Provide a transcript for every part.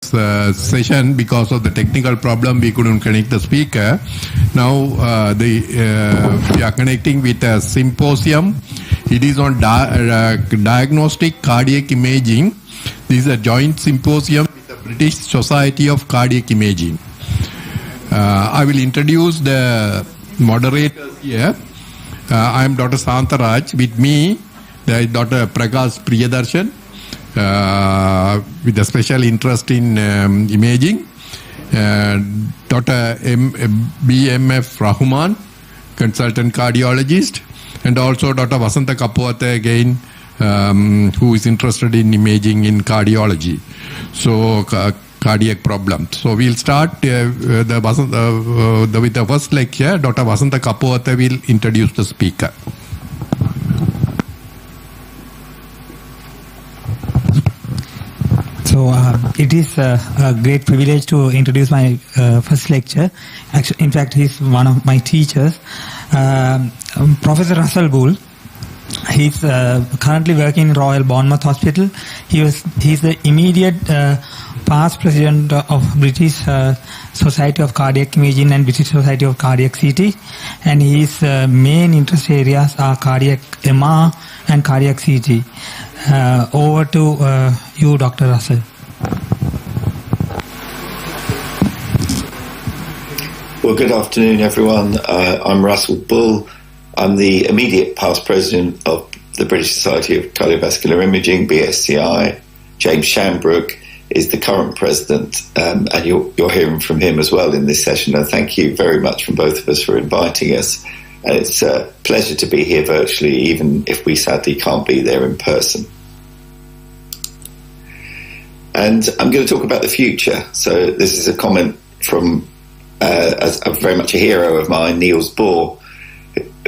session. Because of the technical problem, we couldn't connect the speaker. Now we are connecting with a symposium. It is on diagnostic cardiac imaging. This is a joint symposium with the British Society of Cardiac Imaging. I will introduce the moderators here. I am Dr. Santharaj. With me, there is Dr. Prakash Priyadarshan, with a special interest in imaging. Dr. BMF Rahman, consultant cardiologist, and also Dr. Vasantha Kapowatha again, who is interested in imaging in cardiology. So cardiac problems. So we'll start with the first lecture. Dr. Vasantha Kapowatha will introduce the speaker. So it is a great privilege to introduce my first lecture. Actually, in fact, he's one of my teachers, Professor Russell Bull. He's currently working in Royal Bournemouth Hospital. He's the immediate past president of British Society of Cardiac Imaging and British Society of Cardiac CT, and his main interest areas are cardiac MR and cardiac CT. Over to you, Dr. Russell. Well, good afternoon, everyone. I'm Russell Bull. I'm the immediate past president of the British Society of Cardiovascular Imaging, BSCI. James Shanbrook is the current president, and you're hearing from him as well in this session. And thank you very much from both of us for inviting us. And it's a pleasure to be here virtually, even if we sadly can't be there in person. And I'm going to talk about the future. So this is a comment from very much a hero of mine, Niels Bohr,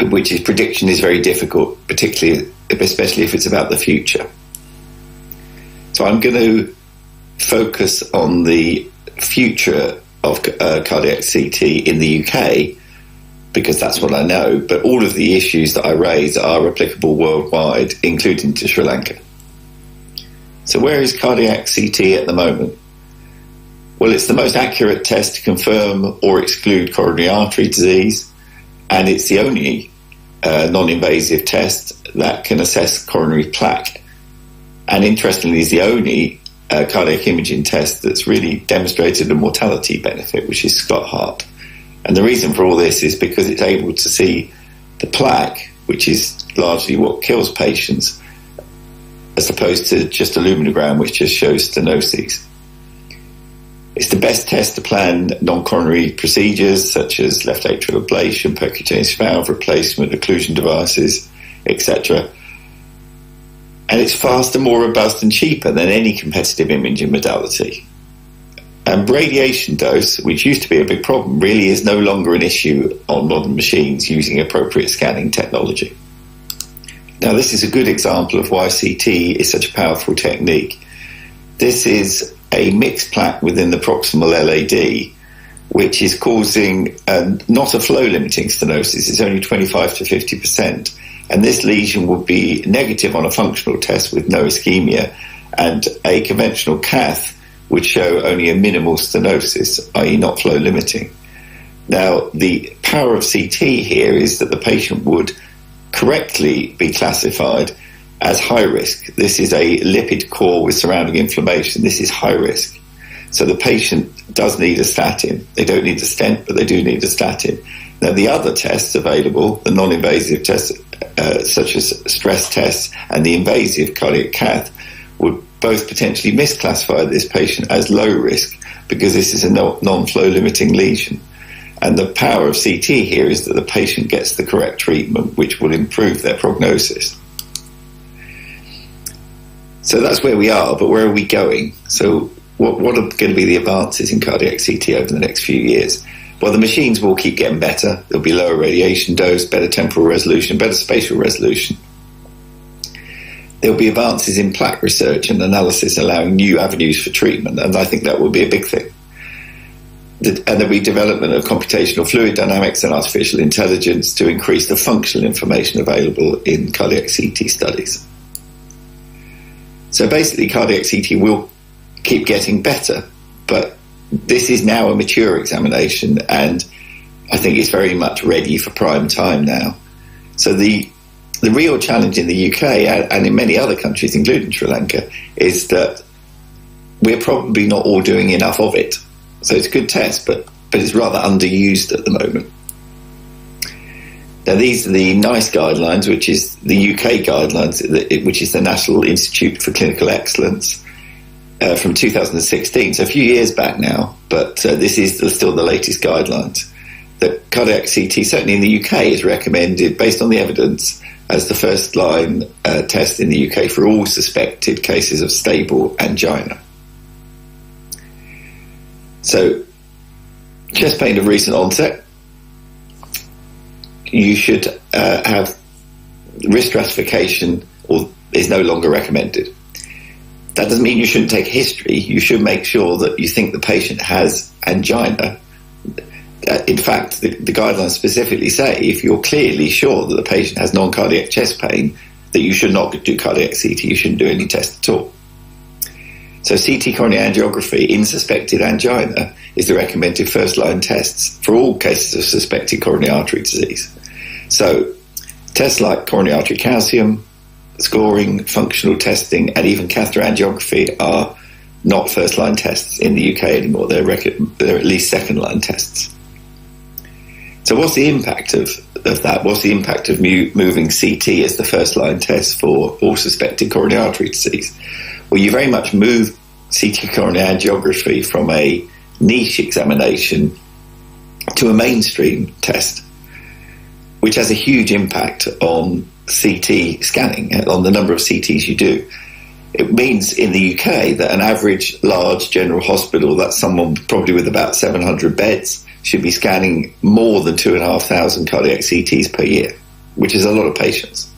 which his prediction is very difficult, especially if it's about the future. So I'm going to focus on the future of cardiac CT in the UK, because that's what I know, but all of the issues that I raise are applicable worldwide, including to Sri Lanka. So where is cardiac CT at the moment? Well, it's the most accurate test to confirm or exclude coronary artery disease, and it's the only non-invasive test that can assess coronary plaque. And interestingly, is the only cardiac imaging test that's really demonstrated a mortality benefit, which is Scott Hart. And the reason for all this is because it's able to see the plaque, which is largely what kills patients, as opposed to just a luminogram, which just shows stenoses. It's the best test to plan non-coronary procedures such as left atrial ablation, percutaneous valve replacement, occlusion devices, etc. And it's faster, more robust and cheaper than any competitive imaging modality. And radiation dose, which used to be a big problem, really is no longer an issue on modern machines using appropriate scanning technology. Now, this is a good example of why CT is such a powerful technique. This is a mixed plaque within the proximal LAD, which is causing not a flow-limiting stenosis. It's only 25 to 50%. And this lesion would be negative on a functional test with no ischemia, and a conventional cath would show only a minimal stenosis, i.e. not flow-limiting. Now, the power of CT here is that the patient would correctly be classified as high risk. This is a lipid core with surrounding inflammation. This is high risk. So the patient does need a statin. They don't need a stent, but they do need a statin. Now, the other tests available, the non-invasive tests such as stress tests and the invasive cardiac cath, would both potentially misclassify this patient as low risk because this is a non-flow limiting lesion. And the power of CT here is that the patient gets the correct treatment, which will improve their prognosis. So that's where we are, but where are we going? So what are going to be the advances in cardiac CT over the next few years? Well, the machines will keep getting better. There'll be lower radiation dose, better temporal resolution, better spatial resolution. There'll be advances in plaque research and analysis, allowing new avenues for treatment, and I think that will be a big thing. And there'll be development of computational fluid dynamics and artificial intelligence to increase the functional information available in cardiac CT studies. So basically, cardiac CT will keep getting better, but this is now a mature examination, and I think it's very much ready for prime time now. So the real challenge in the UK and in many other countries, including Sri Lanka, is that we're probably not all doing enough of it. So it's a good test, but it's rather underused at the moment. Now, these are the NICE guidelines, which is the UK guidelines, which is the National Institute for Clinical Excellence, from 2016, so a few years back now, but this is still the latest guidelines. That cardiac CT, certainly in the UK, is recommended, based on the evidence, as the first-line test in the UK for all suspected cases of stable angina. So, chest pain of recent onset, you should have risk stratification, or is no longer recommended. That doesn't mean you shouldn't take history. You should make sure that you think the patient has angina. In fact, the guidelines specifically say if you're clearly sure that the patient has non-cardiac chest pain, that you should not do cardiac CT. You shouldn't do any test at all. So CT coronary angiography in suspected angina is the recommended first-line tests for all cases of suspected coronary artery disease. So tests like coronary artery calcium, scoring, functional testing, and even catheter angiography are not first-line tests in the UK anymore. They're at least second-line tests. So what's the impact of that? What's the impact of moving CT as the first-line test for all suspected coronary artery disease? Well, you very much move CT coronary angiography from a niche examination to a mainstream test, which has a huge impact on CT scanning, on the number of CTs you do. It means in the UK that an average large general hospital, that's someone probably with about 700 beds, should be scanning more than 2,500 cardiac CTs per year, which is a lot of patients.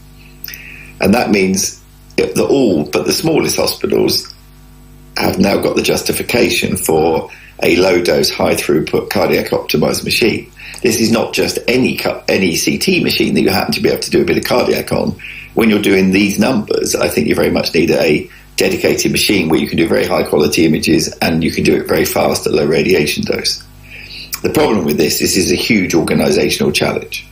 And that means that all but the smallest hospitals have now got the justification for a low-dose, high-throughput cardiac optimized machine. This is not just any CT machine that you happen to be able to do a bit of cardiac on. When you're doing these numbers, I think you very much need a dedicated machine where you can do very high-quality images and you can do it very fast at low radiation dose. The problem with this is a huge organizational challenge.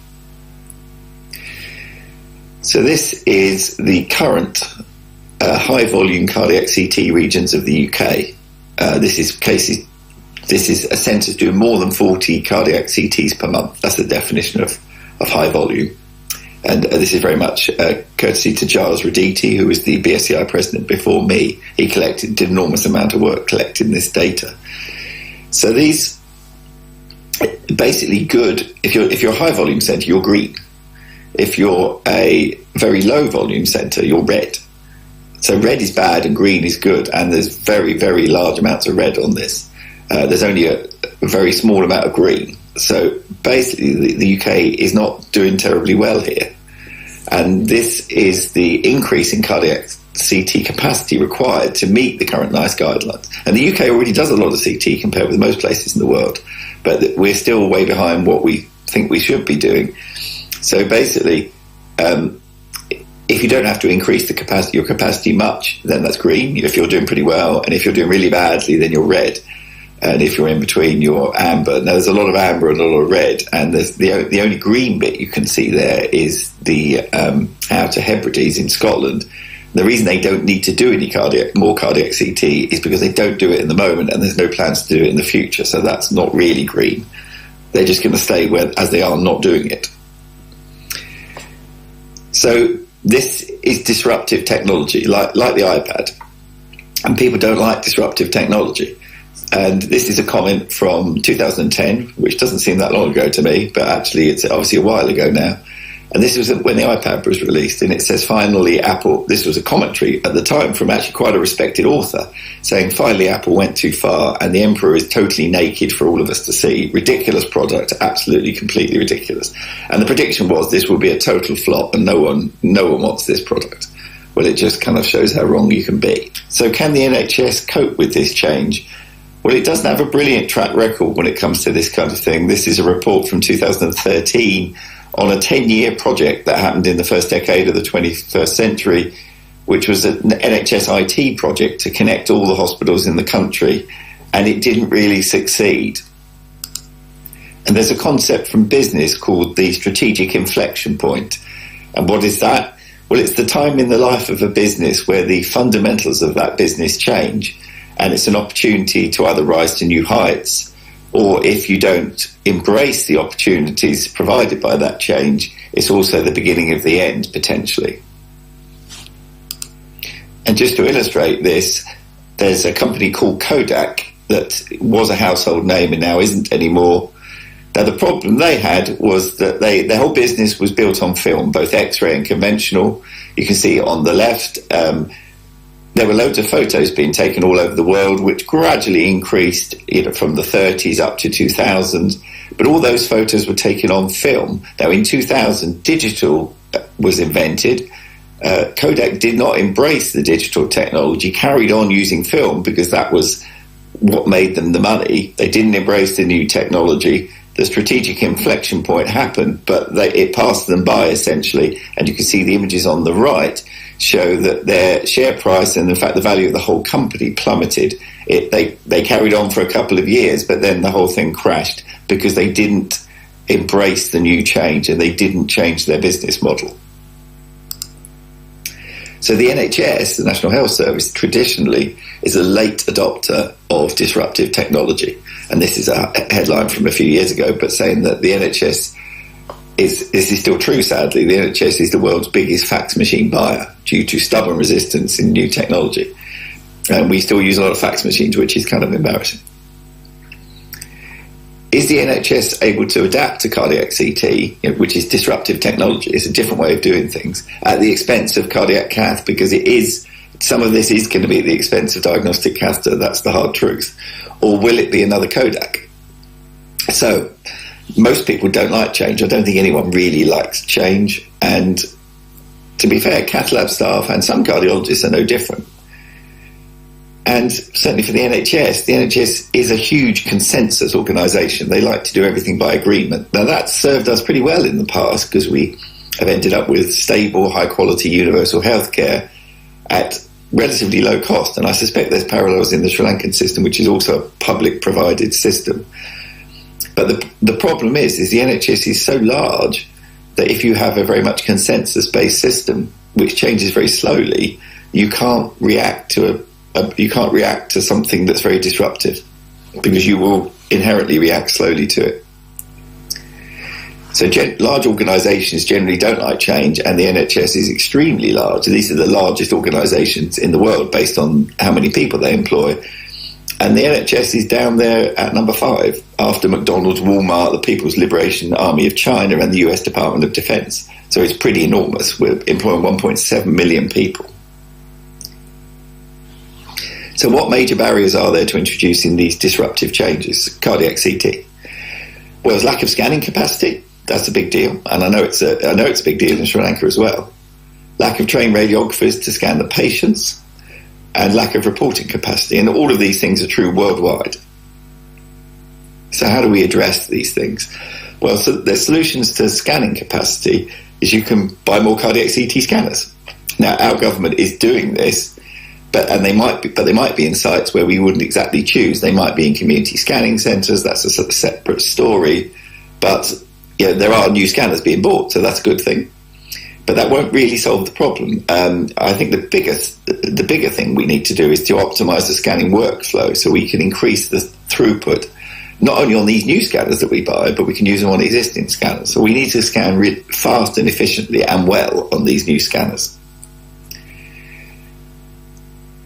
So this is the current high-volume cardiac CT regions of the UK. This is a centre doing more than 40 cardiac CTs per month. That's the definition of high volume. And this is very much courtesy to Giles Raditi, who was the BSCI president before me. He did an enormous amount of work collecting this data. So these basically good. If you're a high volume centre, you're green. If you're a very low volume centre, you're red. So red is bad and green is good, and there's very, very large amounts of red on this. There's only a very small amount of green. So basically the UK is not doing terribly well here. And this is the increase in cardiac CT capacity required to meet the current NICE guidelines. And the UK already does a lot of CT compared with most places in the world, but we're still way behind what we think we should be doing. So basically, if you don't have to increase your capacity much, then that's green. If you're doing pretty well, and if you're doing really badly, then you're red. And if you're in between, you're amber. Now, there's a lot of amber and a lot of red, and there's the only green bit you can see there is the Outer Hebrides in Scotland. The reason they don't need to do any more cardiac CT is because they don't do it in the moment, and there's no plans to do it in the future. So that's not really green. They're just going to stay as they are, not doing it. So this is disruptive technology, like the iPad, and people don't like disruptive technology. And this is a comment from 2010, which doesn't seem that long ago to me, but actually it's obviously a while ago now. And this was when the iPad was released, and it says, finally, Apple, this was a commentary at the time from actually quite a respected author, saying, finally, Apple went too far, and the emperor is totally naked for all of us to see. Ridiculous product, absolutely, completely ridiculous. And the prediction was this will be a total flop, and no one wants this product. Well, it just kind of shows how wrong you can be. So can the NHS cope with this change? Well, it doesn't have a brilliant track record when it comes to this kind of thing. This is a report from 2013 on a 10-year project that happened in the first decade of the 21st century, which was an NHS IT project to connect all the hospitals in the country and it didn't really succeed. And there's a concept from business called the strategic inflection point. And what is that? Well, it's the time in the life of a business where the fundamentals of that business change, and it's an opportunity to either rise to new heights, or if you don't embrace the opportunities provided by that change, it's also the beginning of the end, potentially. And just to illustrate this, there's a company called Kodak that was a household name and now isn't anymore. Now, the problem they had was that their whole business was built on film, both X-ray and conventional. You can see on the left, there were loads of photos being taken all over the world, which gradually increased from the 30s up to 2000. But all those photos were taken on film. Now, in 2000, digital was invented. Kodak did not embrace the digital technology, carried on using film because that was what made them the money. They didn't embrace the new technology. The strategic inflection point happened, but it passed them by, essentially. And you can see the images on the right show that their share price and, in fact, the value of the whole company plummeted. They carried on for a couple of years, but then the whole thing crashed because they didn't embrace the new change and they didn't change their business model. So the NHS, the National Health Service, traditionally is a late adopter of disruptive technology. And this is a headline from a few years ago, but saying that the NHS this is still true, sadly. The NHS is the world's biggest fax machine buyer due to stubborn resistance in new technology. And we still use a lot of fax machines, which is kind of embarrassing. Is the NHS able to adapt to cardiac CT, which is disruptive technology? It's a different way of doing things at the expense of cardiac cath, because some of this is going to be at the expense of diagnostic catheter. That's the hard truth. Or will it be another Kodak? So most people don't like change. I don't think anyone really likes change. And to be fair, cath lab staff and some cardiologists are no different. And certainly for the NHS is a huge consensus organisation. They like to do everything by agreement. Now, that's served us pretty well in the past because we have ended up with stable, high-quality universal healthcare at relatively low cost. And I suspect there's parallels in the Sri Lankan system, which is also a public-provided system. But the problem is the NHS is so large that if you have a very much consensus-based system, which changes very slowly, you can't react to something that's very disruptive because you will inherently react slowly to it. So large organisations generally don't like change, and the NHS is extremely large. These are the largest organisations in the world based on how many people they employ. And the NHS is down there at number 5 after McDonald's, Walmart, the People's Liberation Army of China and the US Department of Defence. So it's pretty enormous. We're employing 1.7 million people. So what major barriers are there to introducing these disruptive changes, cardiac CT? Well, there's lack of scanning capacity. That's a big deal. And I know it's a big deal in Sri Lanka as well. Lack of trained radiographers to scan the patients, and lack of reporting capacity. And all of these things are true worldwide. So how do we address these things? Well, so the solutions to scanning capacity is you can buy more cardiac CT scanners. Now, our government is doing this, but they might be in sites where we wouldn't exactly choose. They might be in community scanning centres. That's a sort of separate story. But there are new scanners being bought, so that's a good thing. But that won't really solve the problem. I think the bigger thing we need to do is to optimise the scanning workflow so we can increase the throughput, not only on these new scanners that we buy, but we can use them on existing scanners. So we need to scan really fast and efficiently and well on these new scanners.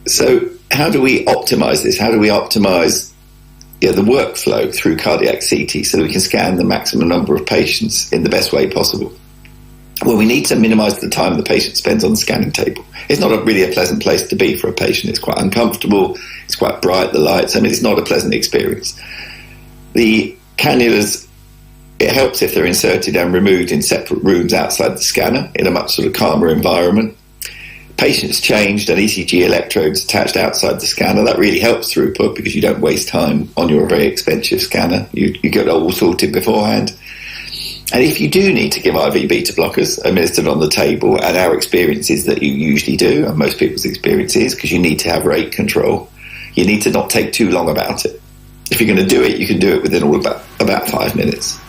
So how do we optimise this? How do we optimise the workflow through cardiac CT so that we can scan the maximum number of patients in the best way possible? Well, we need to minimise the time the patient spends on the scanning table. It's not really a pleasant place to be for a patient. It's quite uncomfortable. It's quite bright, the lights. I mean, it's not a pleasant experience. The cannulas, it helps if they're inserted and removed in separate rooms outside the scanner in a much sort of calmer environment. Patients changed and ECG electrodes attached outside the scanner. That really helps throughput because you don't waste time on your very expensive scanner. You get it all sorted beforehand. And if you do need to give IV beta blockers administered on the table, and our experience is that you usually do, and most people's experience is, because you need to have rate control, You need to not take too long about it. If you're going to do it, you can do it within about 5 minutes.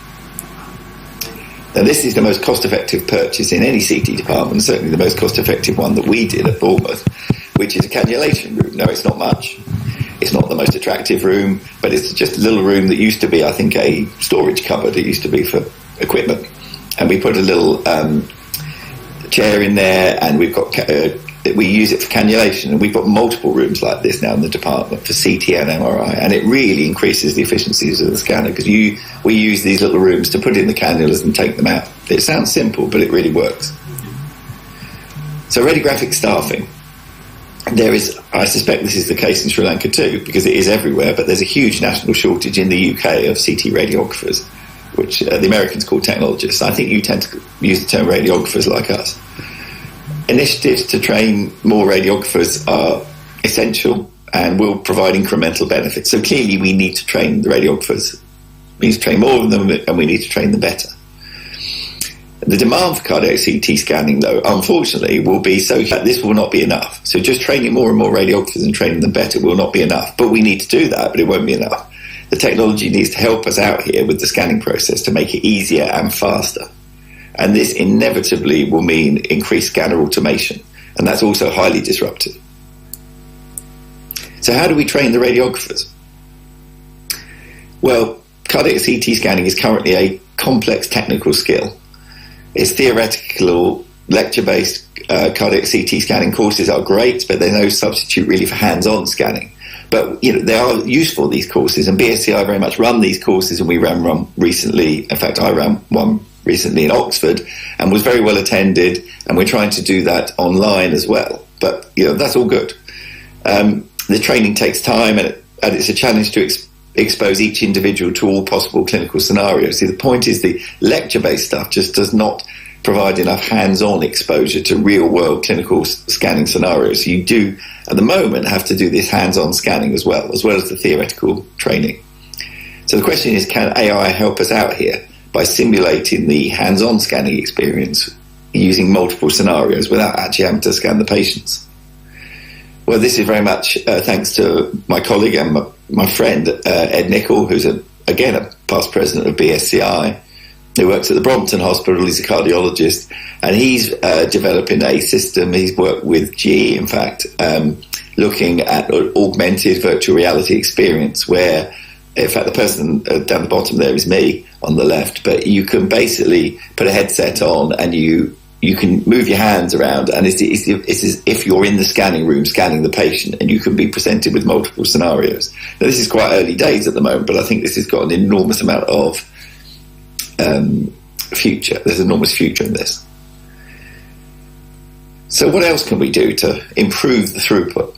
Now, this is the most cost-effective purchase in any CT department, certainly the most cost-effective one that we did at Bournemouth, which is a cannulation room. No, it's not much. It's not the most attractive room, but it's just a little room that used to be, I think, a storage cupboard. It used to be for equipment. And we put a little chair in there, and we've got we use it for cannulation, and we've got multiple rooms like this now in the department for CT and MRI, and it really increases the efficiencies of the scanner because we use these little rooms to put in the cannulas and take them out. It sounds simple, but it really works. So radiographic staffing. There is, I suspect this is the case in Sri Lanka too, because it is everywhere, but there's a huge national shortage in the UK of CT radiographers, which the Americans call technologists. I think you tend to use the term radiographers like us. Initiatives to train more radiographers are essential and will provide incremental benefits. So clearly we need to train the radiographers. We need to train more of them, and we need to train them better. The demand for cardiac CT scanning, though, unfortunately, will be so that this will not be enough. So just training more and more radiographers and training them better will not be enough. But we need to do that, but it won't be enough. The technology needs to help us out here with the scanning process to make it easier and faster. And this inevitably will mean increased scanner automation, and that's also highly disruptive. So how do we train the radiographers? Well, cardiac CT scanning is currently a complex technical skill. Its theoretical, lecture-based cardiac CT scanning courses are great, but they're no substitute really for hands-on scanning. But they are useful, these courses, and BSCI very much run these courses, and we ran one recently. In fact, I ran one recently in Oxford and was very well attended, and we're trying to do that online as well. But that's all good. The training takes time, and it's a challenge to expose each individual to all possible clinical scenarios. See, the point is the lecture-based stuff just does not provide enough hands-on exposure to real-world clinical scanning scenarios. So you do, at the moment, have to do this hands-on scanning as well as the theoretical training. So the question is, can AI help us out here by simulating the hands-on scanning experience using multiple scenarios without actually having to scan the patients? Well, this is very much thanks to my colleague and my friend Ed Nichol, who's again a past president of BSCI, who works at the Brompton Hospital. He's a cardiologist, and he's developing a system. He's worked with GE, in fact, looking at augmented virtual reality experience where, in fact, the person down the bottom there is me on the left, but you can basically put a headset on and you can move your hands around, and it's as if you're in the scanning room scanning the patient, and you can be presented with multiple scenarios. Now, this is quite early days at the moment, but I think this has got an enormous amount of future. There's an enormous future in this. So what else can we do to improve the throughput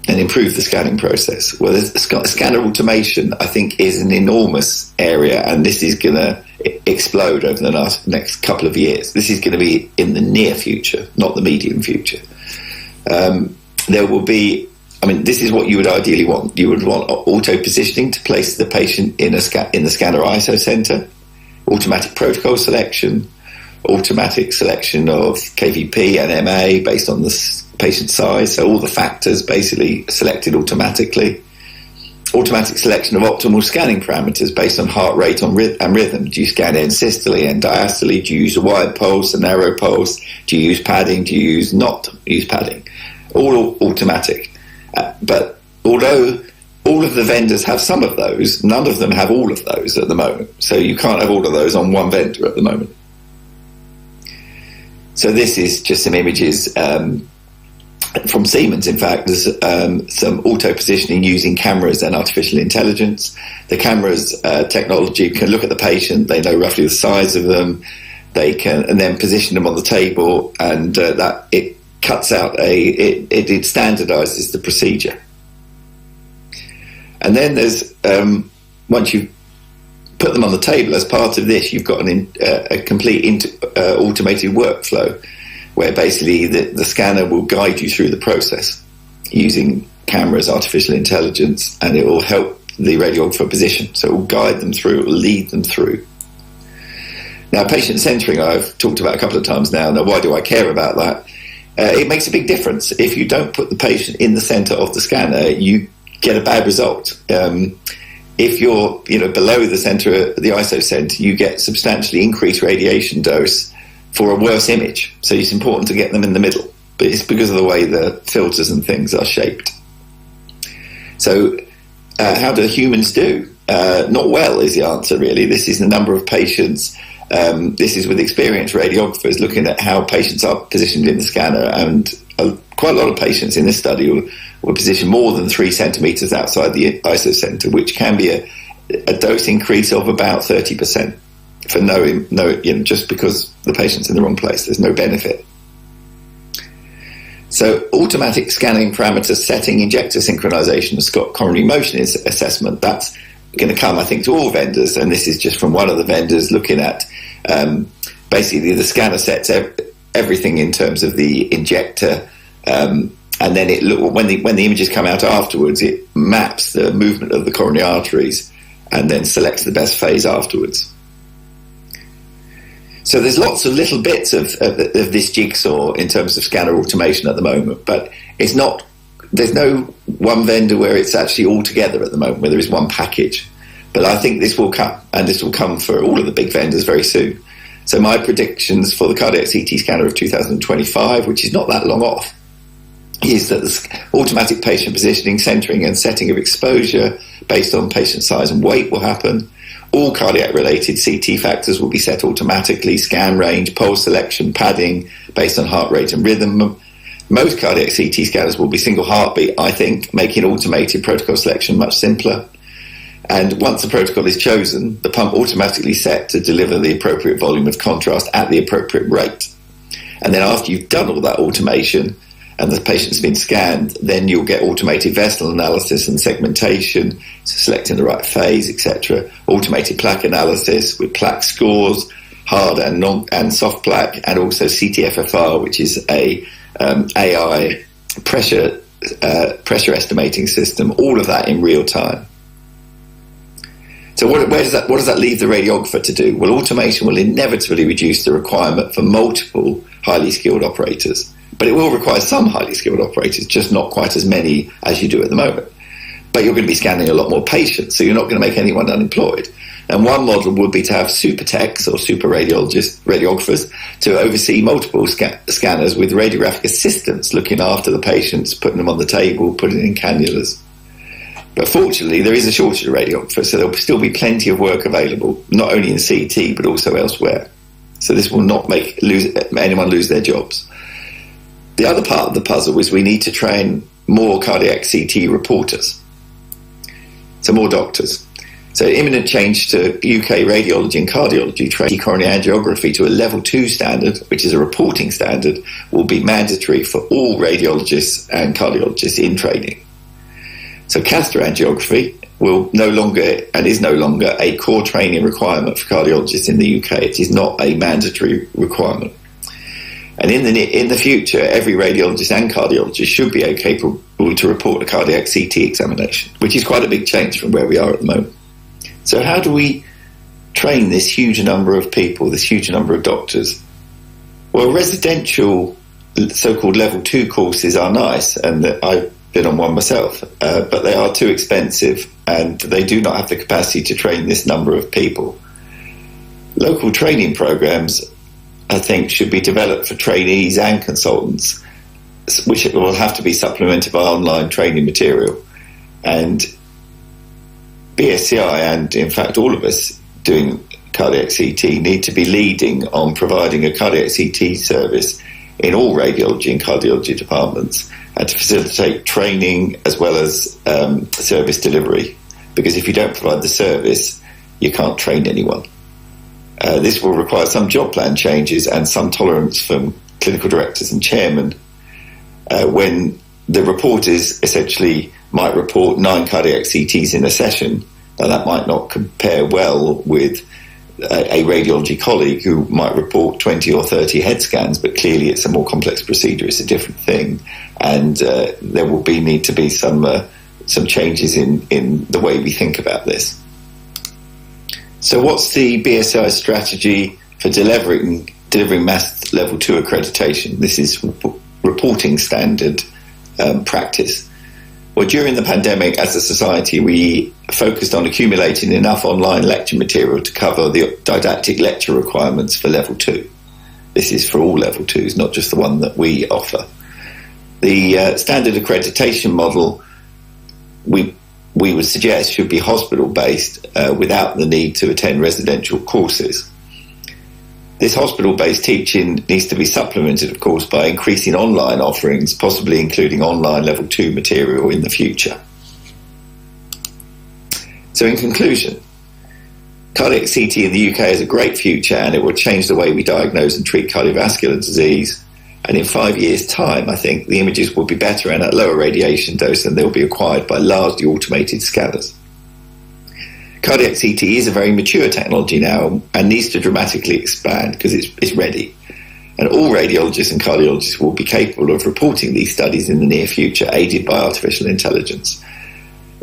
and improve the scanning process? Well, scanner automation, I think, is an enormous area, and this is going to explode over the next couple of years. This is going to be in the near future, not the medium future. There will be, this is what you would ideally want. You would want auto positioning to place the patient in the scanner ISO center, automatic protocol selection, automatic selection of KVP and MA based on the patient size, so all the factors basically selected automatically. Automatic selection of optimal scanning parameters based on heart rate and rhythm. Do you scan end systole, end diastole? Do you use a wide pulse, a narrow pulse? Do you use padding? Do you not use padding? All automatic. But although all of the vendors have some of those, none of them have all of those at the moment. So you can't have all of those on one vendor at the moment. So this is just some images from Siemens. In fact, there's some auto positioning using cameras and artificial intelligence. The cameras technology can look at the patient. They know roughly the size of them. They can and then position them on the table, and that it cuts out it standardizes the procedure. And then there's once you put them on the table, as part of this, you've got a complete automated workflow where basically the scanner will guide you through the process using cameras, artificial intelligence, and it will help the radiographer position. So it will guide them through, it will lead them through. Now, patient centering, I've talked about a couple of times now. Now, why do I care about that? It makes a big difference. If you don't put the patient in the center of the scanner, you get a bad result. If you're below the center, the ISO center, you get substantially increased radiation dose for a worse image. So it's important to get them in the middle, but it's because of the way the filters and things are shaped. So how do humans do? Not well is the answer, really. This is the number of patients. This is with experienced radiographers looking at how patients are positioned in the scanner, and quite a lot of patients in this study were positioned more than 3 centimeters outside the ISO center, which can be a dose increase of about 30% for just because the patient's in the wrong place. There's no benefit. So automatic scanning parameter setting, injector synchronization, and coronary motion assessment, that's going to come, I think, to all vendors, and this is just from one of the vendors looking at basically the scanner sets everything in terms of the injector, and then when the images come out afterwards, it maps the movement of the coronary arteries and then selects the best phase afterwards. So there's lots of little bits of this jigsaw in terms of scanner automation at the moment, but there's no one vendor where it's actually all together at the moment, where there is one package. But I think this will come, and this will come for all of the big vendors very soon. So my predictions for the cardiac CT scanner of 2025, which is not that long off, is that the automatic patient positioning, centering and setting of exposure based on patient size and weight will happen. All cardiac-related CT factors will be set automatically, scan range, pulse selection, padding based on heart rate and rhythm. Most cardiac CT scanners will be single heartbeat, I think, making automated protocol selection much simpler. And once the protocol is chosen, the pump automatically set to deliver the appropriate volume of contrast at the appropriate rate. And then after you've done all that automation and the patient's been scanned, then you'll get automated vessel analysis and segmentation, selecting the right phase, etc. Automated plaque analysis with plaque scores, hard and soft plaque, and also CT-FFR, which is a AI pressure estimating system. All of that in real time. So what does that leave the radiographer to do? Well, automation will inevitably reduce the requirement for multiple highly skilled operators. But it will require some highly skilled operators, just not quite as many as you do at the moment. But you're going to be scanning a lot more patients, so you're not going to make anyone unemployed. And one model would be to have super techs or super radiographers to oversee multiple scanners with radiographic assistants looking after the patients, putting them on the table, putting in cannulas. But fortunately, there is a shortage of radiographers, so there will still be plenty of work available, not only in CT, but also elsewhere. So this will not make anyone lose their jobs. The other part of the puzzle is we need to train more cardiac CT reporters, so more doctors. So imminent change to UK radiology and cardiology training coronary angiography to a level 2 standard, which is a reporting standard, will be mandatory for all radiologists and cardiologists in training. So catheter angiography will no longer, and is no longer, a core training requirement for cardiologists in the UK. It is not a mandatory requirement. And in the future, every radiologist and cardiologist should be capable to report a cardiac CT examination, which is quite a big change from where we are at the moment. So how do we train this huge number of people, this huge number of doctors? Well, residential so-called level 2 courses are nice, and I've been on one myself, but they are too expensive, and they do not have the capacity to train this number of people. Local training programs, I think, should be developed for trainees and consultants, which will have to be supplemented by online training material. And BSCI, and in fact all of us doing cardiac CT, need to be leading on providing a cardiac CT service in all radiology and cardiology departments, and to facilitate training as well as service delivery. Because if you don't provide the service, you can't train anyone. This will require some job plan changes and some tolerance from clinical directors and chairmen when the reporters essentially might report 9 cardiac CTs in a session. Now that might not compare well with a radiology colleague who might report 20 or 30 head scans, but clearly it's a more complex procedure, it's a different thing, and there will need to be some changes in the way we think about this. So what's the BSI strategy for delivering mass level 2 accreditation? This is reporting standard practice. Well, during the pandemic, as a society, we focused on accumulating enough online lecture material to cover the didactic lecture requirements for level 2. This is for all level 2s, not just the one that we offer. The standard accreditation model we would suggest should be hospital-based without the need to attend residential courses. This hospital-based teaching needs to be supplemented, of course, by increasing online offerings, possibly including online level 2 material in the future. So in conclusion, cardiac CT in the UK has a great future, and it will change the way we diagnose and treat cardiovascular disease. And in 5 years' time, I think the images will be better and at lower radiation dose, and they'll be acquired by largely automated scanners. Cardiac CT is a very mature technology now and needs to dramatically expand because it's ready. And all radiologists and cardiologists will be capable of reporting these studies in the near future, aided by artificial intelligence.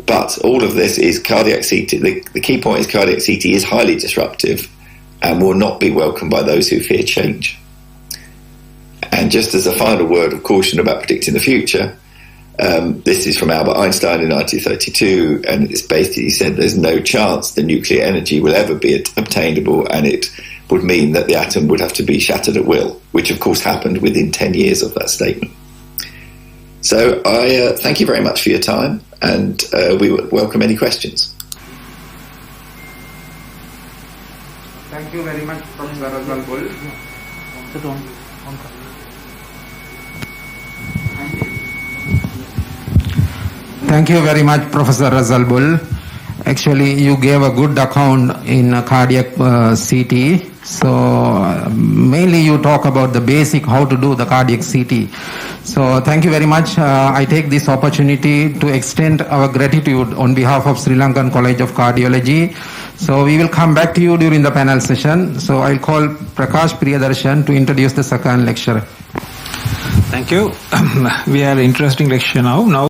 But all of this is cardiac CT. The key point is cardiac CT is highly disruptive and will not be welcomed by those who fear change. And just as a final word of caution about predicting the future, this is from Albert Einstein in 1932, and it's basically said there's no chance the nuclear energy will ever be obtainable, and it would mean that the atom would have to be shattered at will, which of course happened within 10 years of that statement. So I thank you very much for your time, and we welcome any questions. Thank you very much, Professor Razal Bull. Thank you very much, Professor Razal Bull. Actually, you gave a good account in cardiac CT. So mainly you talk about the basic how to do the cardiac CT. So thank you very much. I take this opportunity to extend our gratitude on behalf of Sri Lankan College of Cardiology. So we will come back to you during the panel session. So I'll call Prakash Priyadarshan to introduce the second lecturer. Thank you. We have an interesting lecture now.